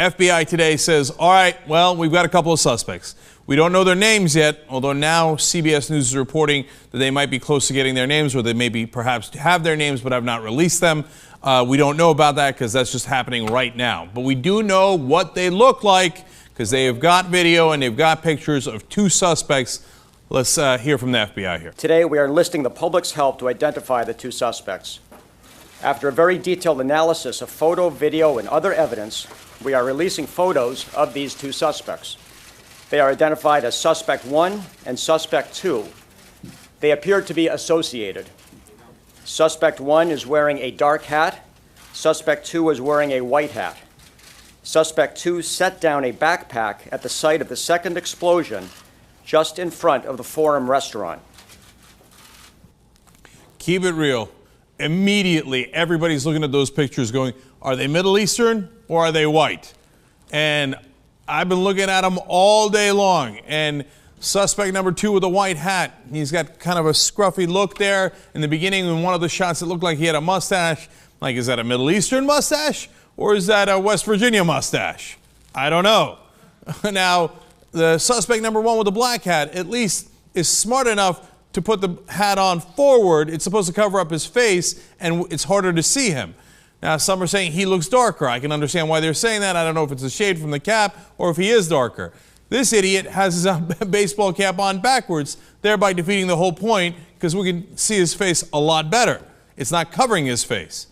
FBI today says, all right, well, we've got a couple of suspects. We don't know their names yet, although now CBS News is reporting that they might be close to getting their names, or they maybe perhaps have their names but have not released them. We don't know about that because that's just happening right now. But we do know what they look like because they have got video and they've got pictures of two suspects. Let's hear from the FBI here. Today, we are enlisting the public's help to identify the two suspects. After a very detailed analysis of photo, video, and other evidence, we are releasing photos of these two suspects. They are identified as Suspect 1 and Suspect 2. They appear to be associated. Suspect 1 is wearing a dark hat. Suspect 2 is wearing a white hat. Suspect 2 set down a backpack at the site of the second explosion just in front of the Forum restaurant. Keep it real. Immediately, everybody's looking at those pictures going, are they Middle Eastern or are they white? And I've been looking at them all day long. And suspect number 2 with a white hat, he's got kind of a scruffy look there. In the beginning, in one of the shots, it looked like he had a mustache. Like, is that a Middle Eastern mustache or is that a West Virginia mustache? I don't know. Now, the suspect number 1 with the black hat at least is smart enough to put the hat on forward. It's supposed to cover up his face, and it's harder to see him. Now, some are saying he looks darker. I can understand why they're saying that. I don't know if it's a shade from the cap or if he is darker. This idiot has his baseball cap on backwards, thereby defeating the whole point because we can see his face a lot better. It's not covering his face.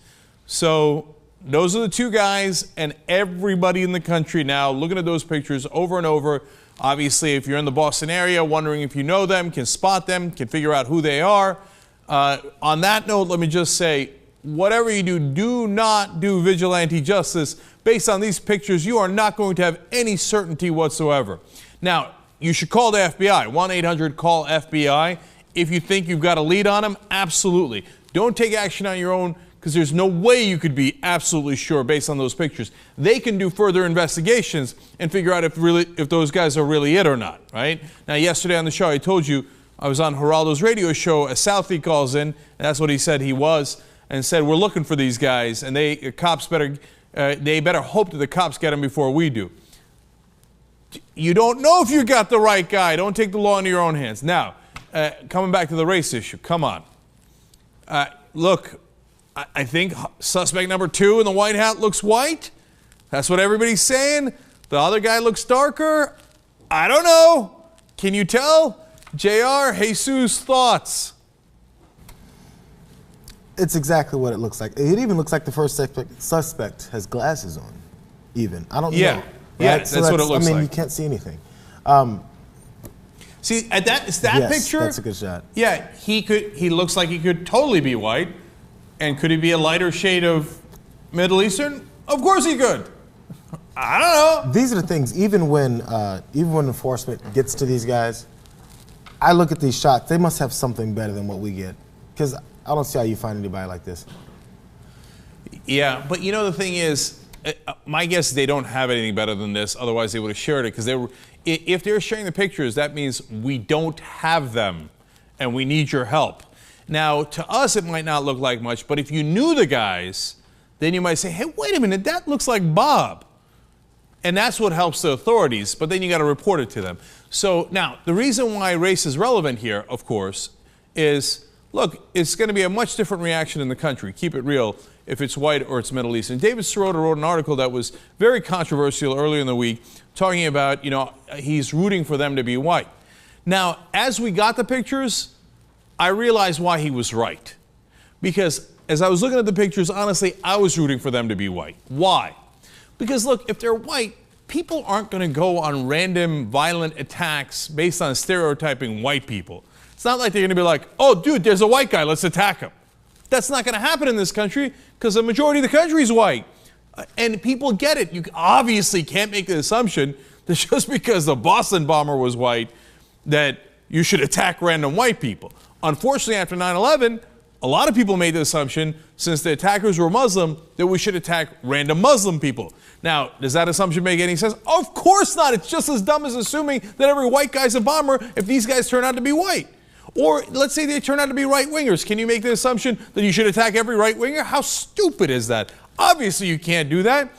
So those are the two guys, and everybody in the country now looking at those pictures over and over. Obviously, if you're in the Boston area, wondering if you know them, can spot them, can figure out who they are. On that note, let me just say, whatever you do, do not do vigilante justice. Based on these pictures, you are not going to have any certainty whatsoever. Now, you should call the FBI, 1-800-CALL-FBI. If you think you've got a lead on them, absolutely. Don't take action on your own, because there's no way you could be absolutely sure based on those pictures. They can do further investigations and figure out if those guys are really it or not, right? Now, yesterday on the show, I told you I was on Geraldo's radio show. A Southie calls in, and that's what he said he was, and said, we're looking for these guys, and they better hope that the cops get them before we do. You don't know if you got the right guy. Don't take the law into your own hands. Now, coming back to the race issue, come on. Look, I think suspect number 2 in the white hat looks white. That's what everybody's saying. The other guy looks darker. I don't know. Can you tell? JR, Jesus, thoughts? It's exactly what it looks like. It even looks like the first suspect has glasses on, even. I don't know. Yeah, right? Yeah, so that's what it looks like. I mean, you can't see anything. See, that yes, picture? That's a good shot. Yeah, he looks like he could totally be white. And could he be a lighter shade of Middle Eastern? Of course he could. I don't know. These are the things, even when enforcement gets to these guys, I look at these shots, they must have something better than what we get. Because I don't see how you find anybody like this. Yeah, but you know the thing is, my guess is they don't have anything better than this, otherwise they would have shared it, because if they're sharing the pictures, that means we don't have them, and we need your help. Now, to us, it might not look like much, but if you knew the guys, then you might say, hey, wait a minute, that looks like Bob. And that's what helps the authorities, but then you got to report it to them. So now, the reason why race is relevant here, of course, is, look, it's going to be a much different reaction in the country. Keep it real if it's white or it's Middle Eastern. David Sirota wrote an article that was very controversial earlier in the week, talking about, he's rooting for them to be white. Now, as we got the pictures, I realized why he was right. Because as I was looking at the pictures, honestly, I was rooting for them to be white. Why? Because look, if they're white, people aren't going to go on random violent attacks based on stereotyping white people. It's not like they're going to be like, oh, dude, there's a white guy, let's attack him. That's not going to happen in this country because the majority of the country is white. And people get it. You obviously can't make the assumption that just because the Boston bomber was white, that you should attack random white people. Unfortunately, after 9/11, a lot of people made the assumption, since the attackers were Muslim, that we should attack random Muslim people. Now, does that assumption make any sense? Of course not. It's just as dumb as assuming that every white guy's a bomber if these guys turn out to be white. Or let's say they turn out to be right-wingers. Can you make the assumption that you should attack every right-winger? How stupid is that? Obviously, you can't do that.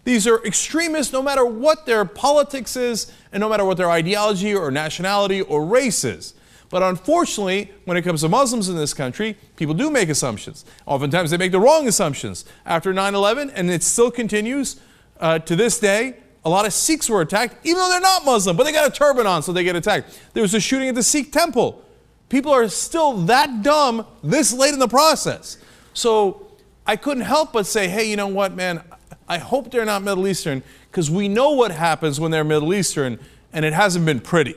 These are extremists no matter what their politics is and no matter what their ideology or nationality or race is. But unfortunately, when it comes to Muslims in this country, people do make assumptions. Oftentimes they make the wrong assumptions. After 9/11, and it still continues to this day, a lot of Sikhs were attacked, even though they're not Muslim, but they got a turban on, so they get attacked. There was a shooting at the Sikh temple. People are still that dumb this late in the process. So I couldn't help but say, hey, you know what, man, I hope they're not Middle Eastern, because we know what happens when they're Middle Eastern, and it hasn't been pretty.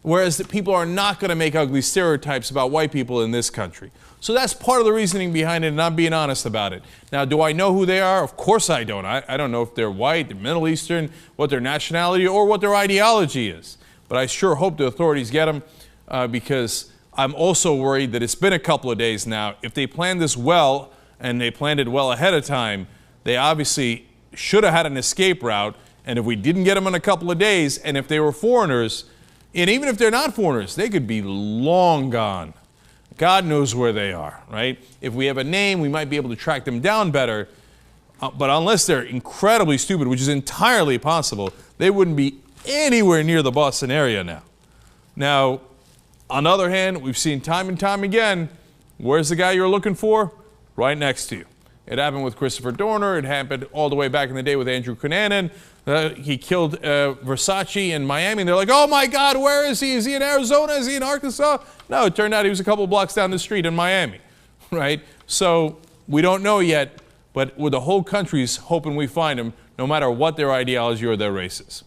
Whereas the people are not going to make ugly stereotypes about white people in this country. So that's part of the reasoning behind it, and I'm being honest about it. Now, do I know who they are? Of course I don't. I don't know if they're white, they're Middle Eastern, what their nationality, or what their ideology is. But I sure hope the authorities get them, because I'm also worried that it's been a couple of days now. If they planned this well, and they planned it well ahead of time, they obviously should have had an escape route. And if we didn't get them in a couple of days, and if they were foreigners, and even if they're not foreigners, they could be long gone. God knows where they are, right? If we have a name, we might be able to track them down better. But unless they're incredibly stupid, which is entirely possible, they wouldn't be anywhere near the Boston area now. Now, on the other hand, we've seen time and time again, where's the guy you're looking for? Right next to you. It happened with Christopher Dorner. It happened all the way back in the day with Andrew Cunanan. He killed Versace in Miami, and they're like, oh my God, where is he? Is he in Arizona? Is he in Arkansas? No, it turned out he was a couple blocks down the street in Miami, right? So we don't know yet, but the whole country's hoping we find him, no matter what their ideology or their race is.